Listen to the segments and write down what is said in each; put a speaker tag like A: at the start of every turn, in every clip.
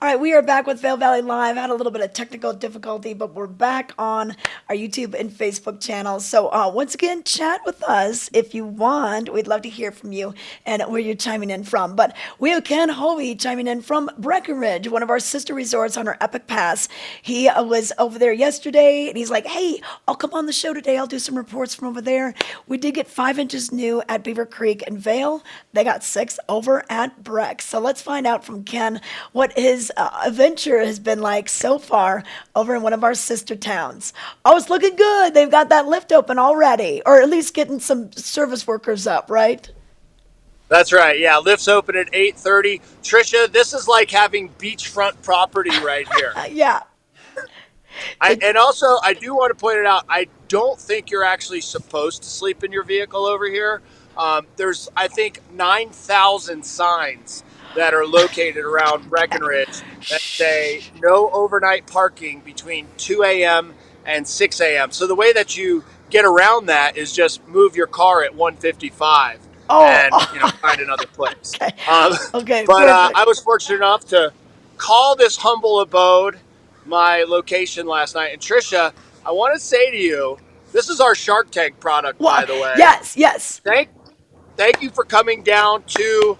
A: All right, we are back with Vail Valley Live. Had a little bit of technical difficulty, but we're back on our YouTube and Facebook channels. So once again, chat with us if you want. We'd love to hear from you and where you're chiming in from. But we have Ken Hovey chiming in from Breckenridge, one of our sister resorts on our Epic Pass. He was over there yesterday, and he's like, "Hey, I'll come on the show today. I'll do some reports from over there." We did get 5 inches new at Beaver Creek and Vail. They got 6 over at Breck. So let's find out from Ken what his adventure has been like so far over in one of our sister towns. Oh, it's looking good. They've got that lift open already, or at least getting some service workers up, right?
B: That's right. Yeah, lifts open at 8:30. Trisha, this is like having beachfront property right here.
A: Yeah. It,
B: And also, I do want to point it out. I don't think you're actually supposed to sleep in your vehicle over here. There's, I think, 9,000 signs that are located around Breckenridge that say no overnight parking between 2 a.m. and 6 a.m. So the way that you get around that is just move your car at 155
A: oh,
B: and find another place.
A: okay.
B: Um,
A: Okay,
B: but I
A: perfect.
B: was fortunate enough to call this humble abode my location last night. And Trisha, I want to say to you, this is our Shark Tank product,
A: Well,
B: by the way.
A: yes, yes.
B: Thank thank you for coming down to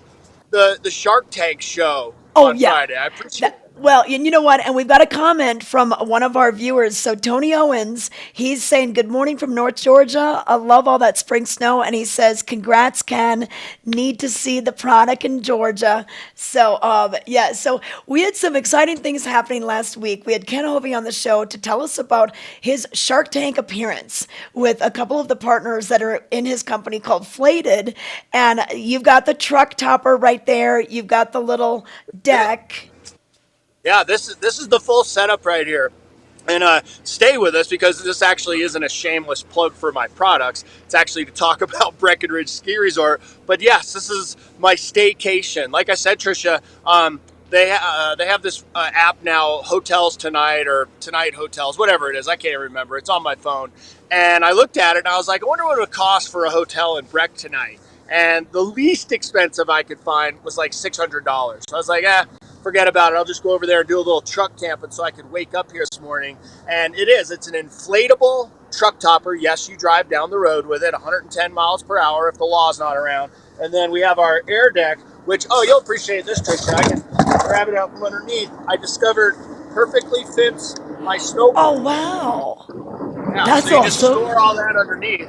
B: the Shark Tank show
A: Oh,
B: on
A: yeah.
B: Friday. I appreciate it.
A: Well, and you know what? And we've got a comment from one of our viewers. So Tony Owens, he's saying, "Good morning from North Georgia. I love all that spring snow." And he says, "Congrats, Ken. Need to see the product in Georgia." So, yeah, so we had some exciting things happening last week. We had Ken Hovey on the show to tell us about his Shark Tank appearance with a couple of the partners that are in his company called Flated. And you've got the truck topper right there. You've got the little deck.
B: Yeah, this is the full setup right here. And stay with us because this actually isn't a shameless plug for my products. It's actually to talk about Breckenridge Ski Resort. But yes, this is my staycation. Like I said, Trisha, they have this app now, Hotels Tonight or Tonight Hotels, whatever it is. I can't remember. It's on my phone. And I looked at it and I was like, I wonder what it would cost for a hotel in Breck tonight. And the least expensive I could find was like $600. So I was like, forget about it. I'll just go over there and do a little truck camping so I could wake up here this morning. And it's an inflatable truck topper. Yes, you drive down the road with it, 110 miles per hour if the law's not around. And then we have our air deck, which, you'll appreciate this trick. I can grab it out from underneath. I discovered perfectly fits my
A: Oh,
B: snowboard.
A: wow.
B: Yeah,
A: That's
B: so you just
A: awesome.
B: store all that underneath.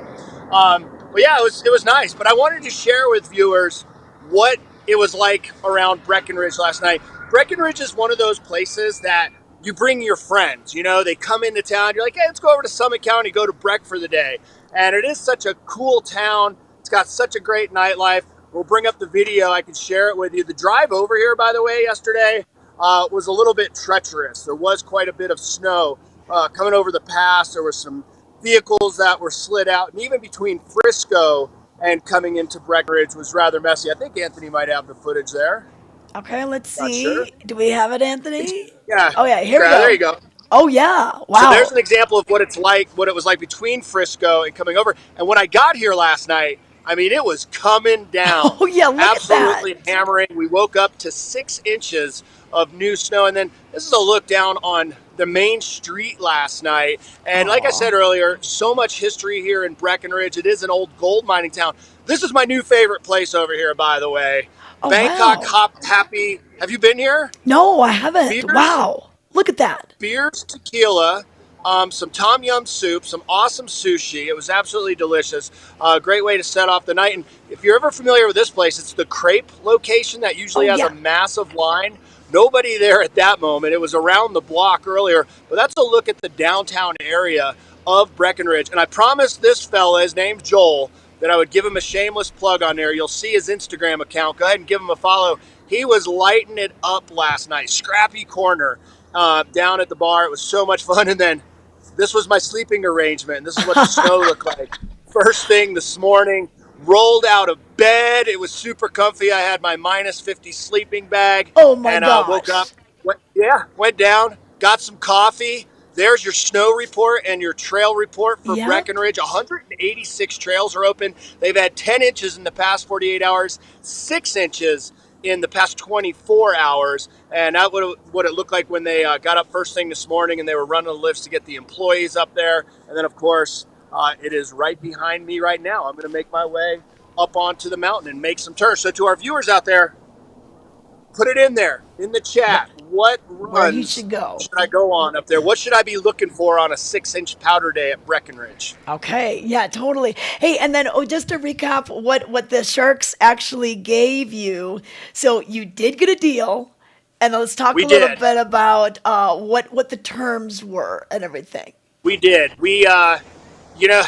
B: But yeah, it was nice. But I wanted to share with viewers what it was like around Breckenridge last night. Breckenridge is one of those places that you bring your friends. They come into town. You're like, hey, let's go over to Summit County, go to Breck for the day. And it is such a cool town. It's got such a great nightlife. We'll bring up the video. I can share it with you. The drive over here, by the way, yesterday was a little bit treacherous. There was quite a bit of snow coming over the pass. There were some vehicles that were slid out, and even between Frisco and coming into Breckenridge was rather messy. I think Anthony might have the footage there.
A: Okay, let's
B: Not sure.
A: see. Do we have it, Anthony?
B: Yeah,
A: Oh, yeah, here we
B: there you
A: go.
B: go.
A: Oh, yeah.
B: So there's
A: Wow.
B: an example of what it was like between Frisco and coming over. And when I got here last night, I mean, it was coming down,
A: Oh, yeah, look at that.
B: absolutely hammering. We woke up to 6 inches of new snow. And then this is a look down on the main street last night. And like I said
A: Oh,
B: earlier, so much history here in Breckenridge. It is an old gold mining town. This is my new favorite place over here, by the way.
A: oh,
B: Bangkok
A: wow.
B: Hop Happy. Have you been here?
A: No, I haven't.
B: Beers?
A: Wow. Look at that.
B: Beers, tequila, some tom yum soup, some awesome sushi. It was absolutely delicious. Great way to set off the night. And if you're ever familiar with this place, it's the crepe location that usually
A: Oh,
B: has a
A: yeah.
B: massive line. Nobody there at that moment. It was around the block earlier. But that's a look at the downtown area of Breckenridge. And I promised this fella, his name's Joel, that I would give him a shameless plug on there. You'll see his Instagram account. Go ahead and give him a follow. He was lighting it up last night. Scrappy Corner down at the bar. It was so much fun. And then this was my sleeping arrangement. This is what the snow looked like. First thing this morning, rolled out of bed. It was super comfy. I had my -50 sleeping bag
A: Oh, my
B: and woke up.
A: gosh.
B: Went down, got some coffee. There's your snow report and your trail report for
A: Yep.
B: Breckenridge. 186 trails are open. They've had 10 inches in the past 48 hours, 6 inches in the past 24 hours. And that what it looked like when they got up first thing this morning and they were running the lifts to get the employees up there. And then, of course, it is right behind me right now. I'm going to make my way up onto the mountain and make some turns. So to our viewers out there, put it in there in the
A: Yeah,
B: chat. What
A: where he
B: runs
A: should go.
B: should I go on up there? What should I be looking for on a 6-inch powder day at Breckenridge?
A: Okay, yeah, totally. Hey, and then just to recap what the Sharks actually gave you. So you did get a deal, and let's talk
B: We
A: a little
B: did.
A: bit about what the terms were and everything.
B: We did. You know,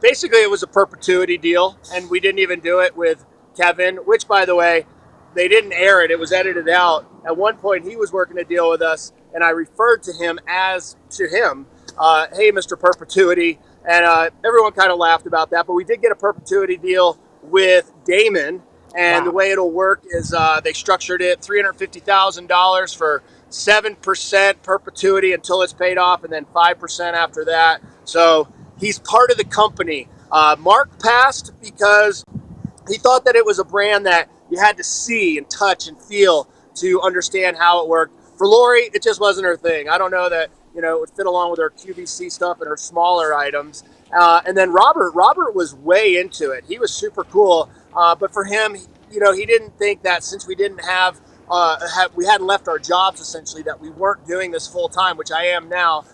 B: basically it was a perpetuity deal, and we didn't even do it with Kevin, which, by the way, they didn't air it. It was edited out. At one point, he was working a deal with us, and I referred to him hey, Mr. Perpetuity, and everyone kind of laughed about that. But we did get a perpetuity deal with Damon, and the
A: Wow.
B: way it'll work is they structured it $350,000 for 7% perpetuity until it's paid off, and then 5% after that. So he's part of the company. Mark passed because he thought that it was a brand that you had to see and touch and feel to understand how it worked. For Lori, it just wasn't her thing. I don't know that it would fit along with her QVC stuff and her smaller items. And then Robert was way into it. He was super cool, but for him, he didn't think that since we hadn't left our jobs essentially, that we weren't doing this full time, which I am now.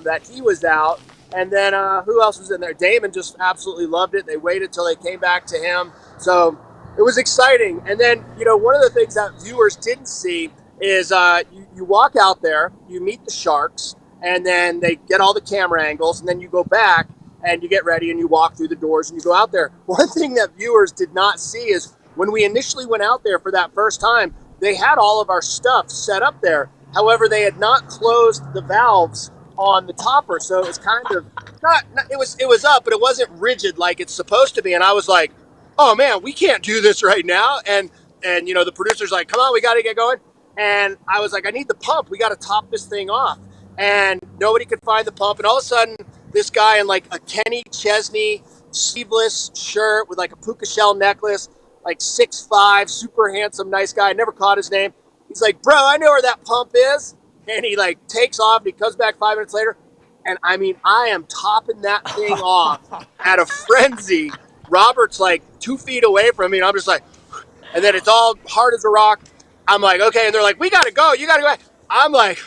B: That he was out. And then who else was in there? Damon just absolutely loved it. They waited till they came back to him. So it was exciting. And then, one of the things that viewers didn't see is you walk out there, you meet the Sharks, and then they get all the camera angles, and then you go back and you get ready and you walk through the doors and you go out there. One thing that viewers did not see is when we initially went out there for that first time, they had all of our stuff set up there. However, they had not closed the valves on the topper, so it was kind of not it was up, but it wasn't rigid like it's supposed to be. And I was like, oh man, we can't do this right now. And the producer's like, come on, we got to get going. And I was like, I need the pump. We got to top this thing off. And nobody could find the pump. And all of a sudden, this guy in like a Kenny Chesney sleeveless shirt with like a puka shell necklace, like 6'5", super handsome, nice guy. I never caught his name. He's like, bro, I know where that pump is. And he like takes off and he comes back 5 minutes later. And I mean, I am topping that thing off at a frenzy. Robert's like 2 feet away from me, and I'm just like, and then it's all hard as a rock. I'm like, okay, and they're like, we gotta go, you gotta go. I'm like,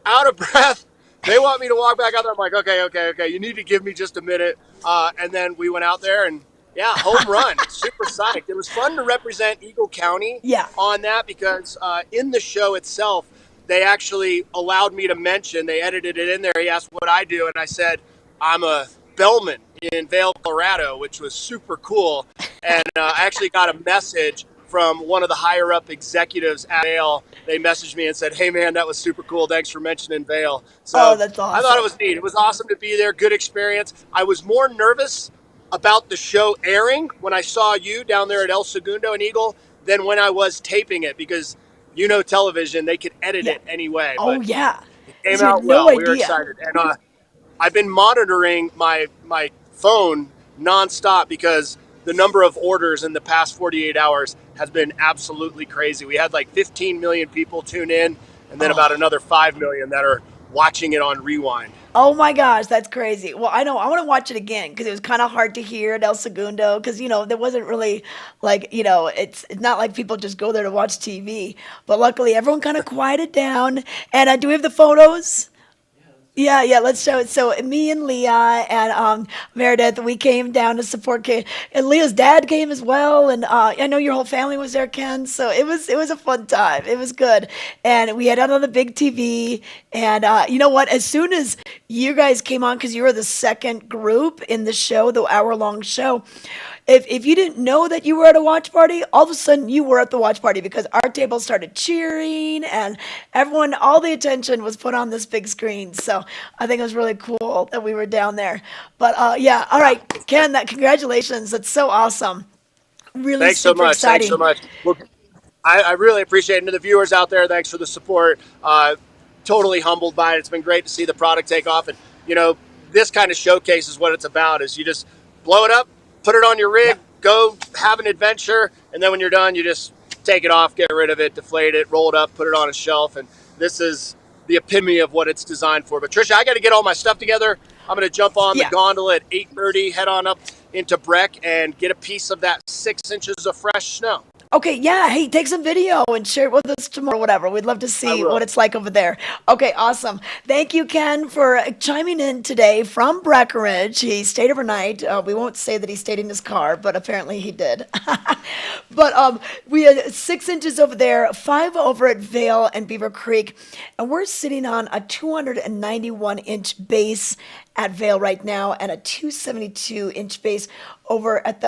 B: out of breath. They want me to walk back out there. I'm like, okay. You need to give me just a minute. And then we went out there, and yeah, home run, super psyched. It was fun to represent Eagle County
A: Yeah.
B: on that because in the show itself, they actually allowed me to mention, they edited it in there. He asked what I do, and I said, I'm a bellman in Vail, Colorado, which was super cool. And I actually got a message from one of the higher up executives at Vail. They messaged me and said, hey man, that was super cool. Thanks for mentioning Vail.
A: Oh,
B: So
A: that's
B: I thought it
A: awesome.
B: was neat. It was awesome to be there. Good experience. I was more nervous about the show airing when I saw you down there at El Segundo and Eagle than when I was taping it because television, they could edit
A: Yeah.
B: it anyway,
A: Oh,
B: but
A: yeah.
B: it came
A: Because you had
B: out
A: no
B: well. We were
A: idea.
B: excited. And I've been monitoring my phone nonstop because the number of orders in the past 48 hours has been absolutely crazy. We had like 15 million people tune in, and then about
A: Oh.
B: another 5 million that are watching it on rewind.
A: Oh my gosh, that's crazy. Well, I know I want to watch it again because it was kind of hard to hear at El Segundo because there wasn't really like it's not like people just go there to watch TV. But luckily, everyone kind of quieted down. And do we have the photos? Yeah, yeah, let's show it. So me and Leah and Meredith, we came down to support Ken. And Leah's dad came as well, and I know your whole family was there, Ken. So it was a fun time. It was good, and we had it on the big TV. And you know what? As soon as you guys came on, because you were the second group in the show, the hour-long show. If you didn't know that you were at a watch party, all of a sudden you were at the watch party because our table started cheering and everyone, all the attention was put on this big screen. So I think it was really cool that we were down there. But yeah, all right, Ken, congratulations. That's so awesome. Really
B: Thanks so
A: super
B: much. Thanks so
A: exciting.
B: much. Well, I really appreciate it. And to the viewers out there, thanks for the support. Totally humbled by it. It's been great to see the product take off. And, this kind of showcase is what it's about, is you just blow it up, put it on your rig,
A: Yep.
B: go have an adventure, and then when you're done, you just take it off, get rid of it, deflate it, roll it up, put it on a shelf, and this is the epitome of what it's designed for. But Trisha, I got to get all my stuff together. I'm going to jump on the
A: Yeah.
B: gondola at 8:30, head on up into Breck, and get a piece of that 6 inches of fresh snow.
A: Okay, yeah. Hey, take some video and share it with us tomorrow, whatever. We'd love to
B: I
A: see
B: will.
A: what it's like over there. Okay, awesome. Thank you, Ken, for chiming in today from Breckenridge. He stayed overnight. We won't say that he stayed in his car, but apparently he did. But we had 6 inches over there, 5 over at Vail and Beaver Creek, and we're sitting on a 291-inch base at Vail right now, and a 272-inch base over at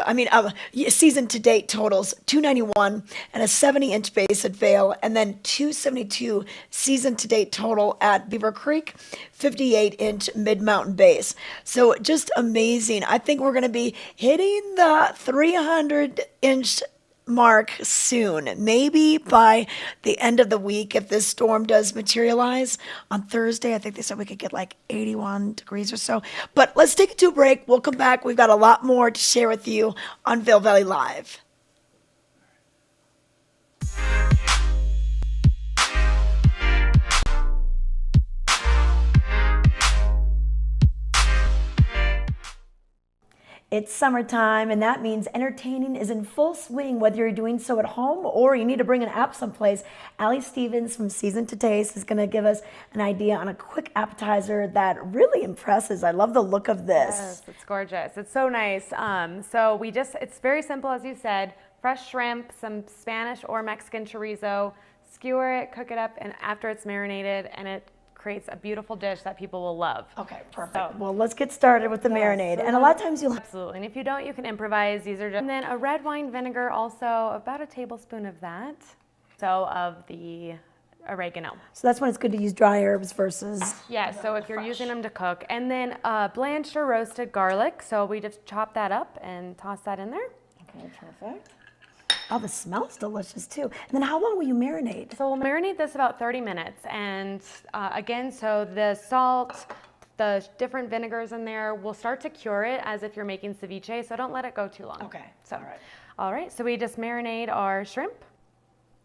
A: season to date totals 291 and a 70-inch base at Vail, and then 272 season to date total at Beaver Creek, 58-inch mid mountain base. So just amazing. I think we're going to be hitting the 300-inch mark soon, maybe by the end of the week if this storm does materialize. On Thursday, I think they said we could get like 81 degrees or so. But let's take it to a break. We'll come back. We've got a lot more to share with you on Vail Valley Live. It's summertime, and that means entertaining is in full swing, whether you're doing so at home or you need to bring an app someplace. Allie Stevens from Season to Taste is going to give us an idea on a quick appetizer that really impresses. I love the look of this.
C: Yes, it's gorgeous. It's so nice. It's very simple, as you said. Fresh shrimp, some Spanish or Mexican chorizo, skewer it, cook it up, and after it's marinated, and it creates a beautiful dish that people will love.
A: Okay, perfect.
C: So,
A: well, let's get started with the marinade. And a lot of times you'll...
C: Absolutely. And if you don't, you can improvise. These are just... And then a red wine vinegar, also about a tablespoon of that. So of the oregano.
A: So that's when it's good to use dry herbs versus...
C: Yeah, so if you're using them to cook. And then blanched or roasted garlic. So we just chop that up and toss that in there.
A: Okay, perfect. Oh, the smells delicious too. And then how long will you marinate?
C: So we'll marinate this about 30 minutes. And again, so the salt, the different vinegars in there will start to cure it as if you're making ceviche. So don't let it go too long.
A: Okay,
C: So,
A: all right.
C: All right, so we just marinate our shrimp.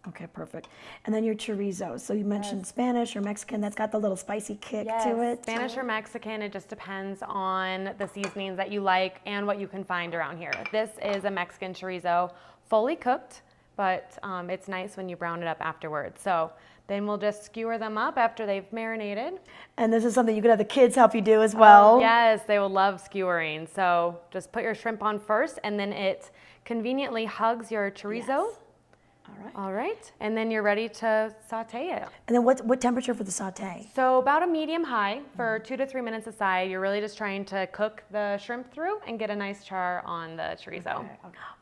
A: Okay, perfect. And then your chorizo. So you mentioned Spanish or Mexican. That's got the little spicy kick to it.
C: Spanish or Mexican, it just depends on the seasonings that you like and what you can find around here. This is a Mexican chorizo, fully cooked, but it's nice when you brown it up afterwards. So then we'll just skewer them up after they've marinated.
A: And this is something you could have the kids help you do as well.
C: Oh, yes, they will love skewering. So just put your shrimp on first, and then it conveniently hugs your chorizo.
A: Yes. All right.
C: All right, and then you're ready to saute it.
A: And then what temperature for the saute?
C: So about a medium high for 2 to 3 minutes aside. You're really just trying to cook the shrimp through and get a nice char on the chorizo.
A: Okay.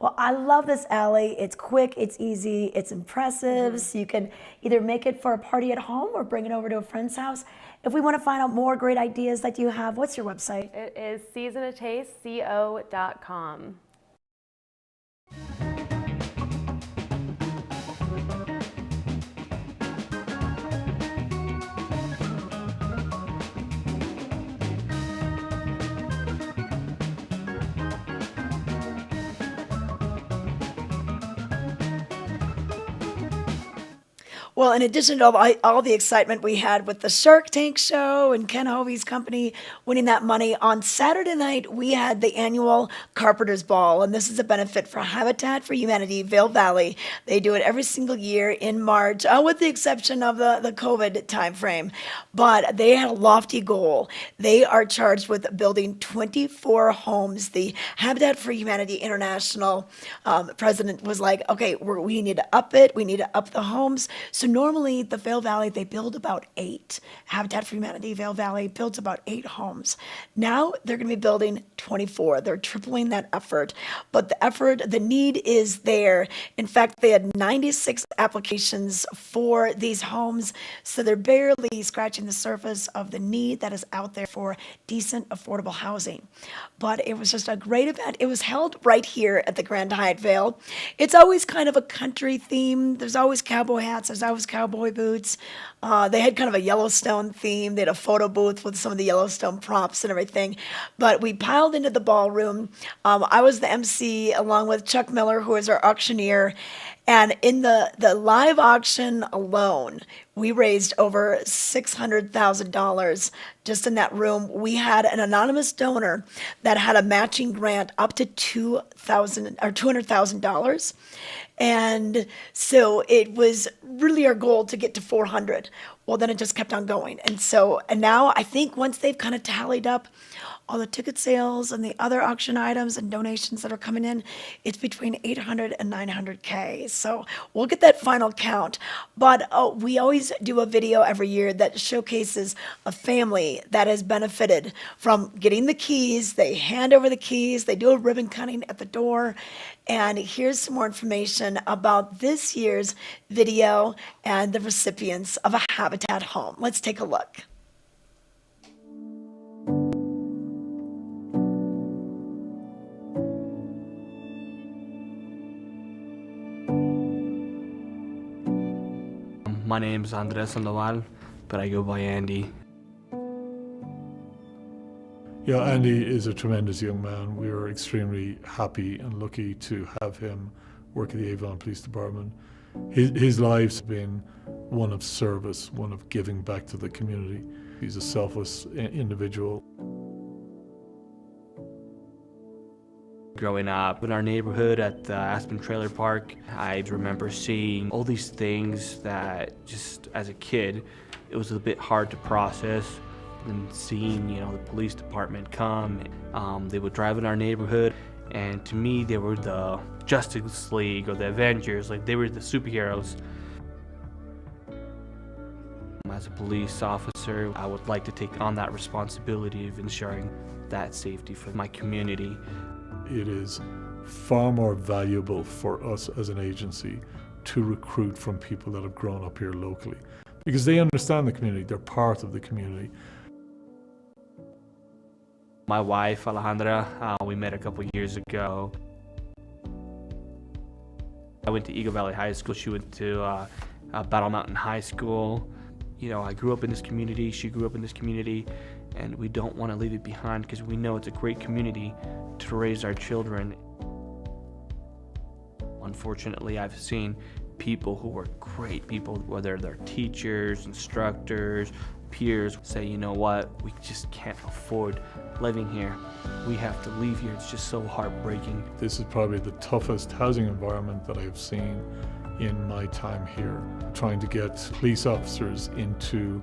A: Well, I love this, Allie. It's quick, it's easy, it's impressive. So you can either make it for a party at home or bring it over to a friend's house. If we want to find out more great ideas that you have, what's your website?
C: It is seasontotasteco.com.
A: Well, in addition to all the excitement we had with the Shark Tank show and Ken Hovey's company winning that money, on Saturday night we had the annual Carpenter's Ball, and this is a benefit for Habitat for Humanity Vail Valley. They do it every single year in March, with the exception of the COVID timeframe. But they had a lofty goal. They are charged with building 24 homes. The Habitat for Humanity International president was like, okay, we need to up it. We need to up the homes. So normally the Vail Valley, they build about 8. Habitat for Humanity Vail Valley builds about 8 homes. Now they're going to be building 24. They're tripling that effort. But the need is there. In fact, they had 96 applications for these homes. So they're barely scratching the surface of the need that is out there for decent, affordable housing. But it was just a great event. It was held right here at the Grand Hyatt Vail. It's always kind of a country theme. There's always cowboy hats. There's always cowboy boots. They had kind of a Yellowstone theme. They had a photo booth with some of the Yellowstone props and everything. But we piled into the ballroom. I was the MC along with Chuck Miller, who is our auctioneer. And in the live auction alone, we raised over $600,000 just in that room. We had an anonymous donor that had a matching grant up to $200,000. And so it was really our goal to get to 400. Well, then it just kept on going. And now I think once they've kind of tallied up all the ticket sales and the other auction items and donations that are coming in, it's between 800 and 900K. So we'll get that final count. But we always do a video every year that showcases a family that has benefited from getting the keys. They hand over the keys, they do a ribbon cutting at the door. And here's some more information about this year's video and the recipients of a Habitat home. Let's take a look.
D: My name's Andres Sandoval, but I go by Andy.
E: Yeah, Andy is a tremendous young man. We are extremely happy and lucky to have him work at the Avon Police Department. His life's been one of service, one of giving back to the community. He's a selfless individual.
D: Growing up in our neighborhood at the Aspen Trailer Park, I remember seeing all these things that just as a kid, it was a bit hard to process. And seeing, the police department come, they would drive in our neighborhood, and to me, they were the Justice League or the Avengers, like they were the superheroes. As a police officer, I would like to take on that responsibility of ensuring that safety for my community.
E: It is far more valuable for us as an agency to recruit from people that have grown up here locally, because they understand the community, they're part of the community.
D: My wife, Alejandra, we met a couple years ago. I went to Eagle Valley High School. She went to Battle Mountain High School. I grew up in this community. She grew up in this community. And we don't want to leave it behind because we know it's a great community to raise our children. Unfortunately, I've seen people who were great people, whether they're teachers, instructors, peers, say, you know what, we just can't afford living here. We have to leave here. It's just so heartbreaking.
E: This is probably the toughest housing environment that I've seen in my time here. Trying to get police officers into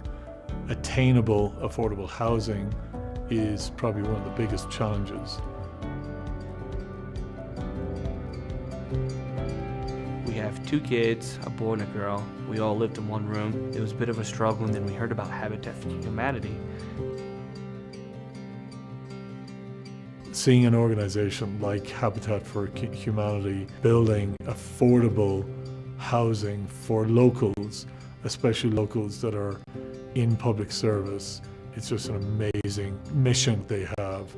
E: attainable, affordable housing is probably one of the biggest challenges.
D: We have 2 kids, a boy and a girl. We all lived in one room. It was a bit of a struggle, and then we heard about Habitat for Humanity.
E: Seeing an organization like Habitat for Humanity building affordable housing for locals, especially locals that are in public service, it's just an amazing mission they have.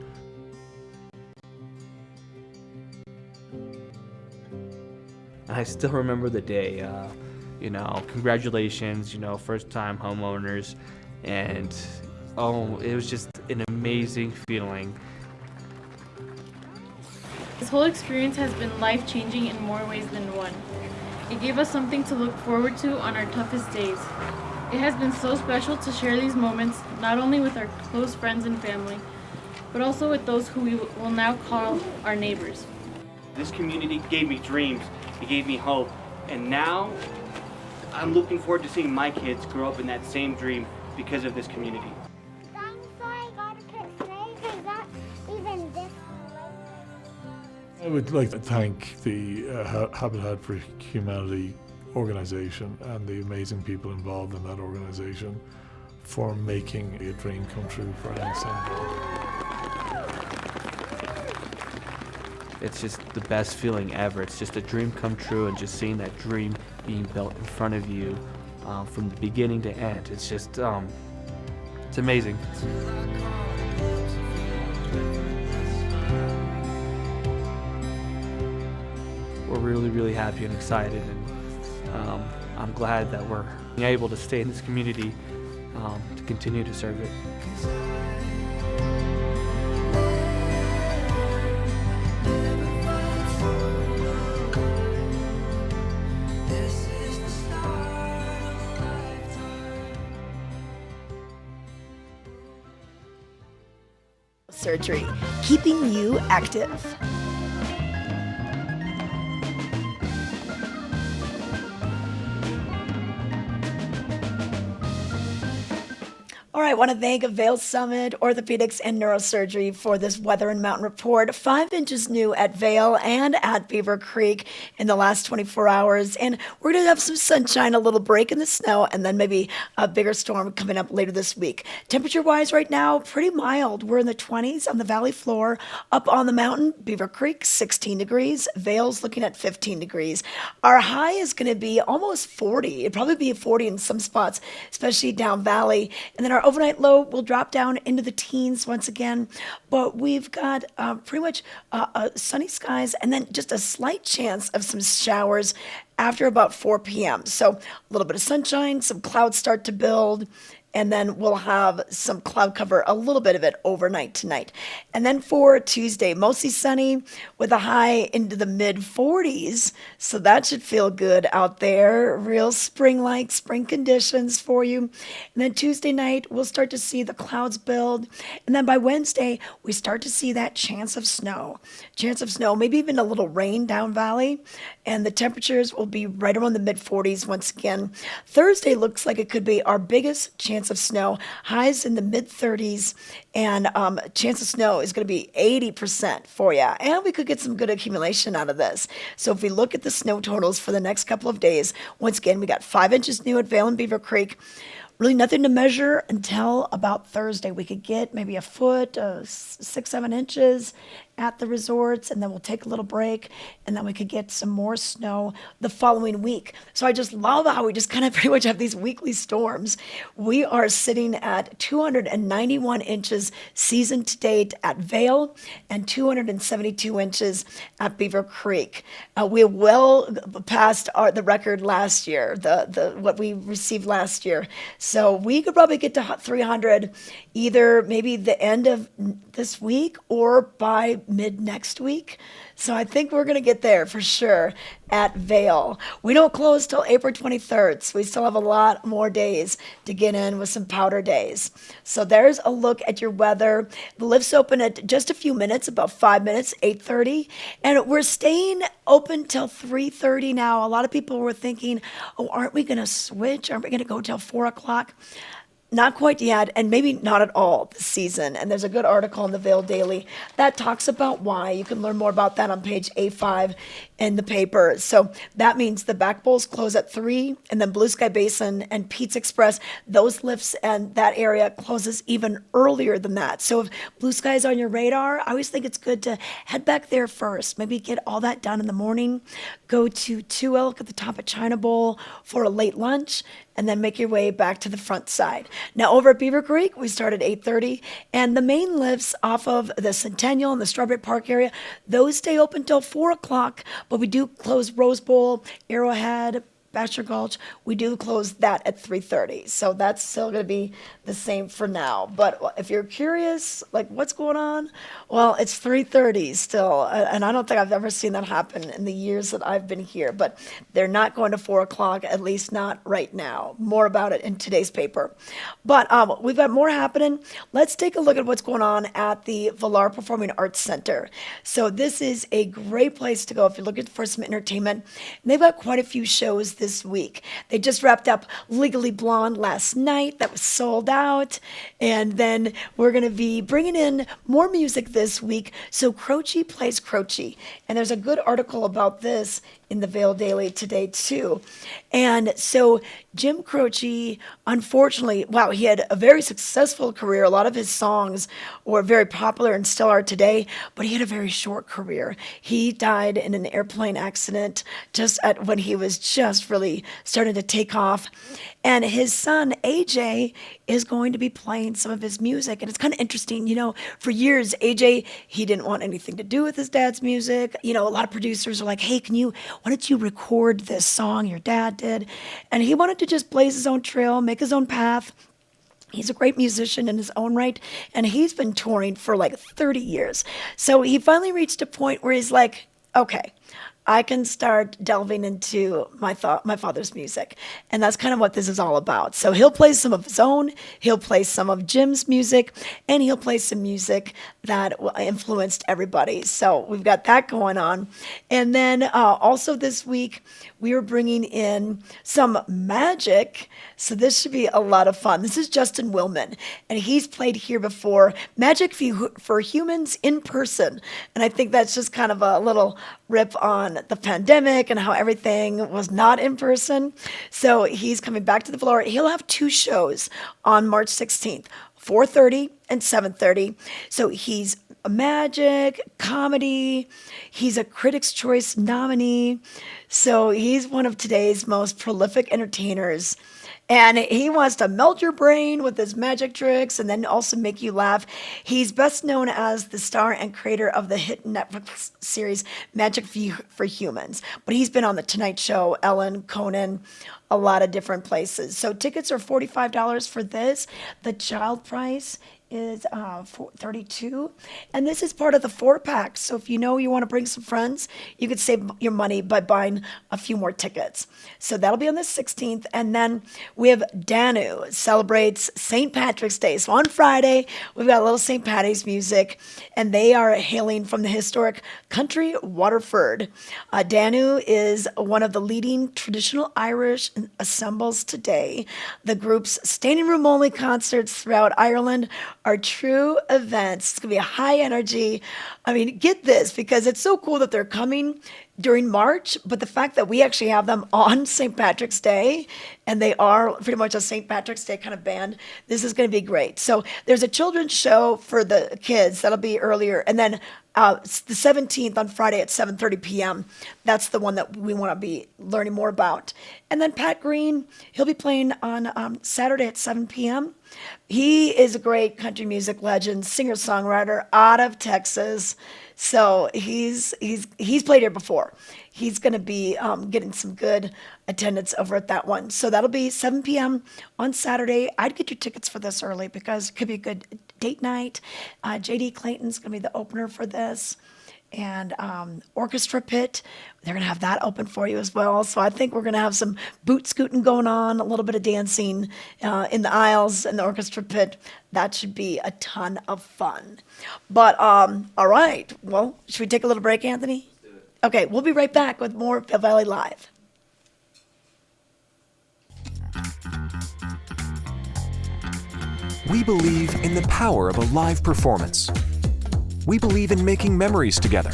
D: I still remember the day, congratulations, first time homeowners, and it was just an amazing feeling.
F: This whole experience has been life-changing in more ways than one. It gave us something to look forward to on our toughest days. It has been so special to share these moments not only with our close friends and family, but also with those who we will now call our neighbors.
G: This community gave me dreams, it gave me hope, and now I'm looking forward to seeing my kids grow up in that same dream because of this community.
E: I would like to thank the Habitat for Humanity organization and the amazing people involved in that organization for making a dream come true for Annie Sandoval.
D: It's just the best feeling ever. It's just a dream come true, and just seeing that dream being built in front of you from the beginning to end. It's just, it's amazing. We're really, really happy and excited, and I'm glad that we're able to stay in this community to continue to serve it.
A: neurosurgery, keeping you active. All right, I want to thank Vail Summit Orthopedics and Neurosurgery for this weather and mountain report. 5 inches new at Vail and at Beaver Creek in the last 24 hours. And we're going to have some sunshine, a little break in the snow, and then maybe a bigger storm coming up later this week. Temperature-wise right now, pretty mild. We're in the 20s on the valley floor. Up on the mountain, Beaver Creek, 16 degrees. Vail's looking at 15 degrees. Our high is going to be almost 40. It'd probably be 40 in some spots, especially down valley. And then our overnight low will drop down into the teens once again, but we've got pretty much sunny skies and then just a slight chance of some showers after about 4 p.m. So a little bit of sunshine, some clouds start to build, and then we'll have some cloud cover, a little bit of it overnight tonight. And then for Tuesday, mostly sunny with a high into the mid 40s. So that should feel good out there. Real spring-like, spring conditions for you. And then Tuesday night, we'll start to see the clouds build. And then by Wednesday, we start to see that chance of snow. Chance of snow, maybe even a little rain down valley. And the temperatures will be right around the mid 40s once again. Thursday looks like it could be our biggest chance of snow. Highs in the mid 30s, and chance of snow is going to be 80% for you. And we could get some good accumulation out of this. So if we look at the snow totals for the next couple of days, once again, we got 5 inches new at Vail and Beaver Creek. Really nothing to measure until about Thursday. We could get maybe a foot, 6-7 inches at the resorts, and then we'll take a little break, and then we could get some more snow the following week. So I just love how we just kind of pretty much have these weekly storms. We are sitting at 291 inches season to date at Vail and 272 inches at Beaver Creek. We're well past the record last year, the what we received last year. So we could probably get to 300 either maybe the end of this week or by mid next week. So I think we're going to get there for sure at Vail. We don't close till April 23rd, so we still have a lot more days to get in with some powder days. So there's a look at your weather. The lift's open at just a few minutes, about 5 minutes, 8:30, and we're staying open till 3:30 now. A lot of people were thinking, oh, aren't we going to switch? Aren't we going to go till 4 o'clock? Not quite yet, and maybe not at all this season. And there's a good article in the Vail Daily that talks about why. You can learn more about that on page A5 in the paper. So that means the back bowls close at 3, and then Blue Sky Basin and Pete's Express, those lifts and that area closes even earlier than that. So if Blue Sky is on your radar, I always think it's good to head back there first. Maybe get all that done in the morning. Go to Two Elk at the top of China Bowl for a late lunch, and then make your way back to the front side. Now over at Beaver Creek, we start at 8:30, and the main lifts off of the Centennial and the Strawberry Park area, those stay open till 4 o'clock, but we do close Rose Bowl, Arrowhead, Bachelor Gulch, we do close that at 3:30. So that's still going to be the same for now. But if you're curious, like what's going on? Well, it's 3:30 still. And I don't think I've ever seen that happen in the years that I've been here. But they're not going to 4 o'clock, at least not right now. More about it in today's paper. But we've got more happening. Let's take a look at what's going on at the Villar Performing Arts Center. So this is a great place to go if you're looking for some entertainment. And they've got quite a few shows this week. They just wrapped up Legally Blonde last night. That was sold out. And then we're going to be bringing in more music this week. So Croce plays Croce. And there's a good article about this in the Vail Daily today too. And so Jim Croce, unfortunately, wow, he had a very successful career. A lot of his songs were very popular and still are today, but he had a very short career. He died in an airplane accident just when he was just really starting to take off. And his son, AJ, is going to be playing some of his music. And it's kind of interesting, you know, for years, AJ, he didn't want anything to do with his dad's music. You know, a lot of producers are like, hey, why don't you record this song your dad did? And he wanted to just blaze his own trail, make his own path. He's a great musician in his own right, and he's been touring for like 30 years. So he finally reached a point where he's like, okay, I can start delving into my father's music. And that's kind of what this is all about. So he'll play some of his own, he'll play some of Jim's music, and he'll play some music that influenced everybody. So we've got that going on. And then also this week, we are bringing in some magic. So this should be a lot of fun. This is Justin Willman, and he's played here before, Magic for Humans in person. And I think that's just kind of a little rip on the pandemic and how everything was not in person. So he's coming back to the Florida. He'll have 2 shows on March 16th, 4:30 and 7:30. So he's a magic, comedy. He's a Critics' Choice nominee. So he's one of today's most prolific entertainers. And he wants to melt your brain with his magic tricks and then also make you laugh. He's best known as the star and creator of the hit Netflix series Magic for Humans. But he's been on The Tonight Show, Ellen, Conan, a lot of different places. So tickets are $45 for this. The child price is $32, and this is part of the 4-pack. So if you know you want to bring some friends, you could save your money by buying a few more tickets. So that'll be on the 16th, and then we have Danu celebrates St. Patrick's Day. So on Friday, we've got a little St. Patty's music, and they are hailing from the historic country Waterford. Danu is one of the leading traditional Irish ensembles today. The group's standing room only concerts throughout Ireland are true events. It's going to be a high energy. I mean, get this, because it's so cool that they're coming during March, but the fact that we actually have them on St. Patrick's Day, and they are pretty much a St. Patrick's Day kind of band, this is going to be great. So there's a children's show for the kids. That'll be earlier. And then the 17th on Friday at 7:30 p.m. That's the one that we want to be learning more about. And then Pat Green, he'll be playing on Saturday at 7 p.m. He is a great country music legend, singer-songwriter out of Texas. So he's played here before. He's going to be getting some good attendance over at that one. So that'll be 7 p.m. on Saturday. I'd get your tickets for this early because it could be a good date night. J.D. Clayton's going to be the opener for this. And Orchestra Pit, they're going to have that open for you as well. So I think we're going to have some boot scooting going on, a little bit of dancing in the aisles and the Orchestra Pit. That should be a ton of fun. But all right, well, should we take a little break, Anthony? Let's do it. Okay, we'll be right back with more Vail Valley Live.
H: We believe in the power of a live performance. We believe in making memories together.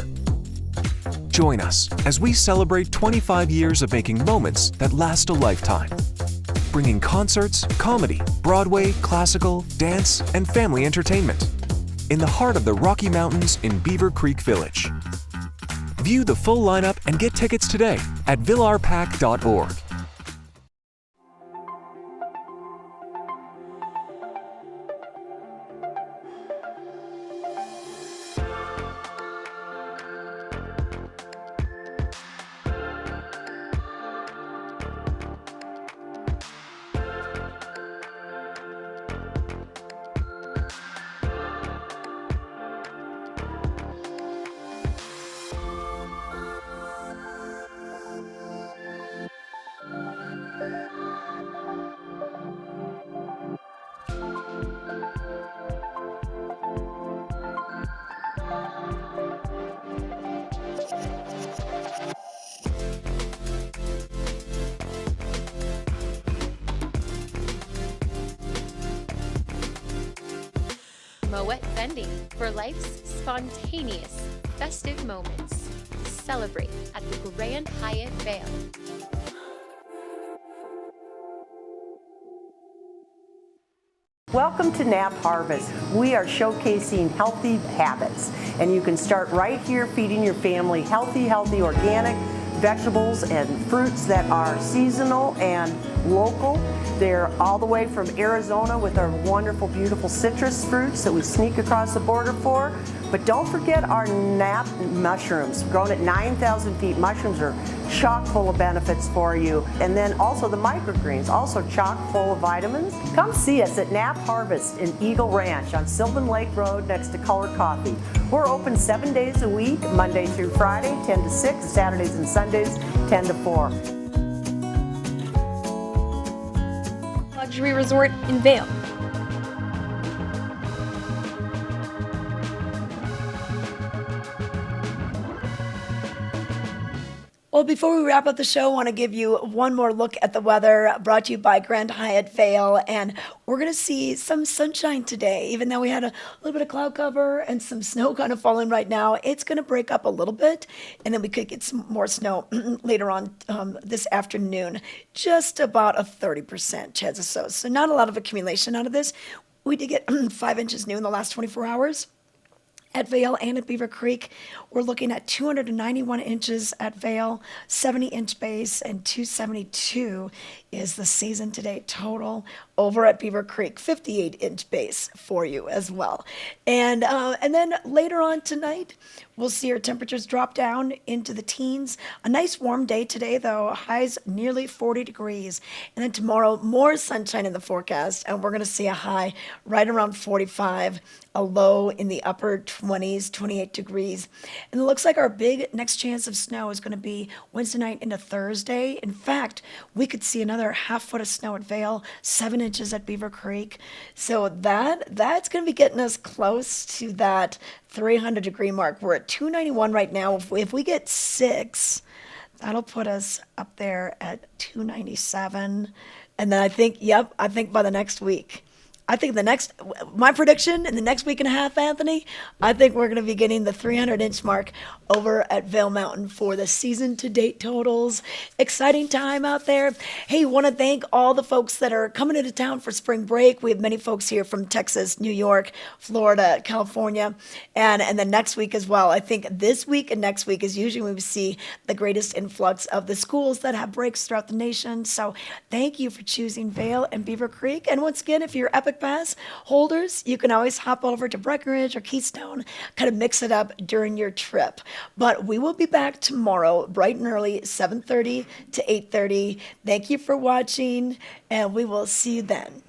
H: Join us as we celebrate 25 years of making moments that last a lifetime. Bringing concerts, comedy, Broadway, classical, dance, and family entertainment in the heart of the Rocky Mountains in Beaver Creek Village. View the full lineup and get tickets today at villarpack.org.
I: Moet Vending for life's spontaneous, festive moments. Celebrate at the Grand Hyatt Vail.
J: Welcome to Nap Harvest. We are showcasing healthy habits, and you can start right here feeding your family healthy organic vegetables and fruits that are seasonal and local. They're all the way from Arizona with our wonderful, beautiful citrus fruits that we sneak across the border for. But don't forget our nap mushrooms, grown at 9,000 feet. Mushrooms are chock full of benefits for you. And then also the microgreens, also chock full of vitamins. Come see us at Nap Harvest in Eagle Ranch on Sylvan Lake Road next to Color Coffee. We're open 7 days a week, Monday through Friday, 10 to 6, Saturdays and Sundays, 10 to 4.
K: Luxury resort in Vail.
A: Well, before we wrap up the show, I want to give you one more look at the weather brought to you by Grand Hyatt Vail. And we're going to see some sunshine today, even though we had a little bit of cloud cover and some snow kind of falling right now. It's going to break up a little bit, and then we could get some more snow later on this afternoon. Just about a 30% chance of so. So not a lot of accumulation out of this. We did get 5 inches new in the last 24 hours. At Vail and at Beaver Creek, we're looking at 291 inches at Vail, 70-inch base, and 272 is the season-to-date total. Over at Beaver Creek, 58-inch base for you as well. And then later on tonight, we'll see our temperatures drop down into the teens. A nice warm day today, though. Highs nearly 40 degrees. And then tomorrow, more sunshine in the forecast, and we're going to see a high right around 45, a low in the upper 20s, 28 degrees. And it looks like our big next chance of snow is going to be Wednesday night into Thursday. In fact, we could see another half foot of snow at Vail, 7 inches at Beaver Creek. So that's going to be getting us close to that 300-degree mark. We're at 291 right now. If we get 6, that'll put us up there at 297. And then I think by the next week, my prediction in the next week and a half, Anthony, I think we're going to be getting the 300-inch mark over at Vail Mountain for the season-to-date totals. Exciting time out there. Hey, want to thank all the folks that are coming into town for spring break. We have many folks here from Texas, New York, Florida, California, and then next week as well. I think this week and next week is usually when we see the greatest influx of the schools that have breaks throughout the nation. So thank you for choosing Vail and Beaver Creek. And once again, if you're Epic Pass holders, you can always hop over to Breckenridge or Keystone, kind of mix it up during your trip. But we will be back tomorrow, bright and early, 7:30 to 8:30. Thank you for watching, and we will see you then.